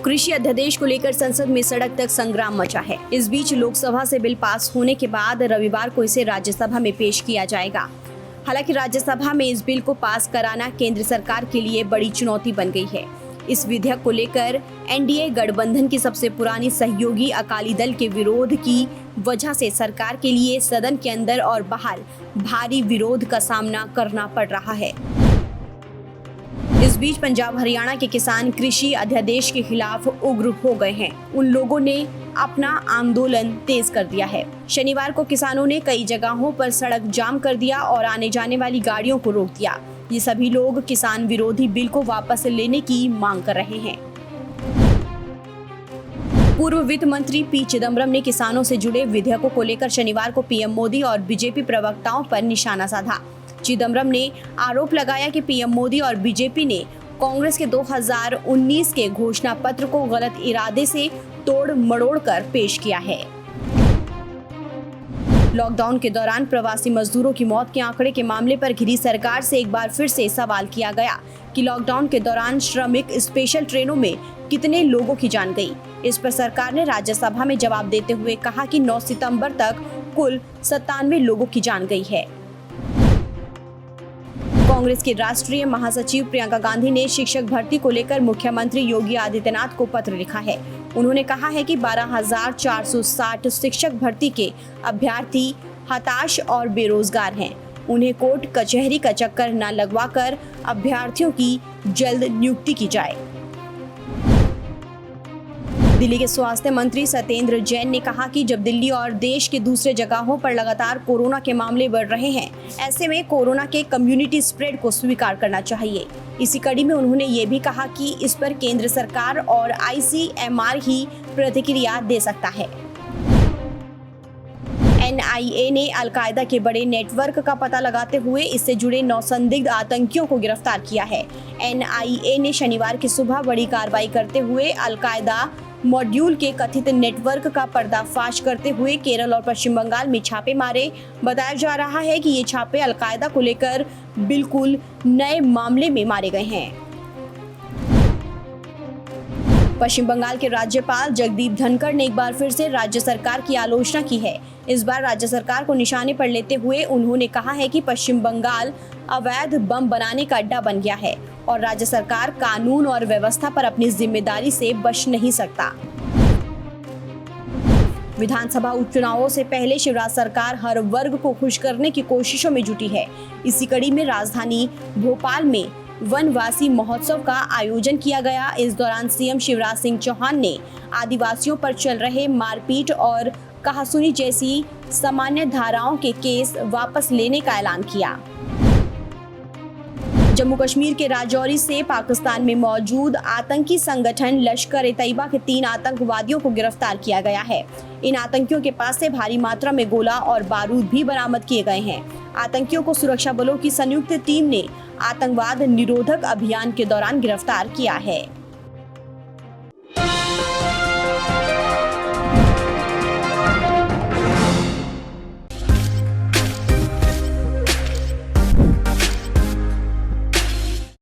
कृषि अध्यादेश को लेकर संसद में सड़क तक संग्राम मचा है। इस बीच लोकसभा से बिल पास होने के बाद रविवार को इसे राज्यसभा में पेश किया जाएगा। हालांकि राज्यसभा में इस बिल को पास कराना केंद्र सरकार के लिए बड़ी चुनौती बन गई है। इस विधेयक को लेकर एनडीए गठबंधन की सबसे पुरानी सहयोगी अकाली दल के विरोध की वजह से सरकार के लिए सदन के अंदर और बाहर भारी विरोध का सामना करना पड़ रहा है। इस बीच पंजाब हरियाणा के किसान कृषि अध्यादेश के खिलाफ उग्र हो गए हैं। उन लोगों ने अपना आंदोलन तेज कर दिया है। शनिवार को किसानों ने कई जगहों पर सड़क जाम कर दिया और आने जाने वाली गाड़ियों को रोक दिया। ये सभी लोग किसान विरोधी बिल को वापस लेने की मांग कर रहे हैं। पूर्व वित्त मंत्री पी चिदम्बरम ने किसानों से जुड़े विधेयकों को लेकर शनिवार को पीएम मोदी और बीजेपी प्रवक्ताओं पर निशाना साधा। चिदम्बरम ने आरोप लगाया कि पीएम मोदी और बीजेपी ने कांग्रेस के 2019 के घोषणा पत्र को गलत इरादे से तोड़ मड़ोड़ कर पेश किया है। लॉकडाउन के दौरान प्रवासी मजदूरों की मौत के आंकड़े के मामले पर घिरी सरकार से एक बार फिर से सवाल किया गया कि लॉकडाउन के दौरान श्रमिक स्पेशल ट्रेनों में कितने लोगों की जान गई। इस पर सरकार ने राज्यसभा में जवाब देते हुए कहा कि 9 सितंबर तक कुल 97 लोगों की जान गई है। कांग्रेस की राष्ट्रीय महासचिव प्रियंका गांधी ने शिक्षक भर्ती को लेकर मुख्यमंत्री योगी आदित्यनाथ को पत्र लिखा है। उन्होंने कहा है कि 12,460 शिक्षक भर्ती के अभ्यर्थी हताश और बेरोजगार हैं। उन्हें कोर्ट कचहरी का चक्कर न लगवाकर अभ्यर्थियों की जल्द नियुक्ति की जाए। दिल्ली के स्वास्थ्य मंत्री सत्येंद्र जैन ने कहा कि जब दिल्ली और देश के दूसरे जगहों पर लगातार कोरोना के मामले बढ़ रहे हैं, ऐसे में कोरोना के कम्युनिटी स्प्रेड को स्वीकार करना चाहिए। इसी कड़ी में उन्होंने ये भी कहा कि इस पर केंद्र सरकार और आईसीएमआर ही प्रतिक्रिया दे सकता है। एनआईए ने अलकायदा के बड़े नेटवर्क का पता लगाते हुए इससे जुड़े 9 संदिग्ध आतंकियों को गिरफ्तार किया है। एनआईए ने शनिवार की सुबह बड़ी कार्रवाई करते हुए अलकायदा मॉड्यूल के कथित नेटवर्क का पर्दाफाश करते हुए केरल और पश्चिम बंगाल में छापे मारे। बताया जा रहा है कि ये छापे अलकायदा को लेकर बिल्कुल नए मामले में मारे गए हैं। पश्चिम बंगाल के राज्यपाल जगदीप धनखड़ ने एक बार फिर से राज्य सरकार की आलोचना की है। इस बार राज्य सरकार को निशाने पर लेते हुए उन्होंने कहा है कि पश्चिम बंगाल अवैध बम बनाने का अड्डा बन गया है और राज्य सरकार कानून और व्यवस्था पर अपनी जिम्मेदारी से बच नहीं सकता। विधानसभा उपचुनावों से पहले शिवराज सरकार हर वर्ग को खुश करने की कोशिशों में जुटी है। इसी कड़ी में राजधानी भोपाल में वनवासी महोत्सव का आयोजन किया गया। इस दौरान सीएम शिवराज सिंह चौहान ने आदिवासियों पर चल रहे मारपीट और कहासुनी जैसी सामान्य धाराओं के केस वापस लेने का ऐलान किया। जम्मू कश्मीर के राजौरी से पाकिस्तान में मौजूद आतंकी संगठन लश्कर-ए-तैयबा के 3 आतंकवादियों को गिरफ्तार किया गया है। इन आतंकियों के पास से भारी मात्रा में गोला और बारूद भी बरामद किए गए हैं। आतंकियों को सुरक्षा बलों की संयुक्त टीम ने आतंकवाद निरोधक अभियान के दौरान गिरफ्तार किया है।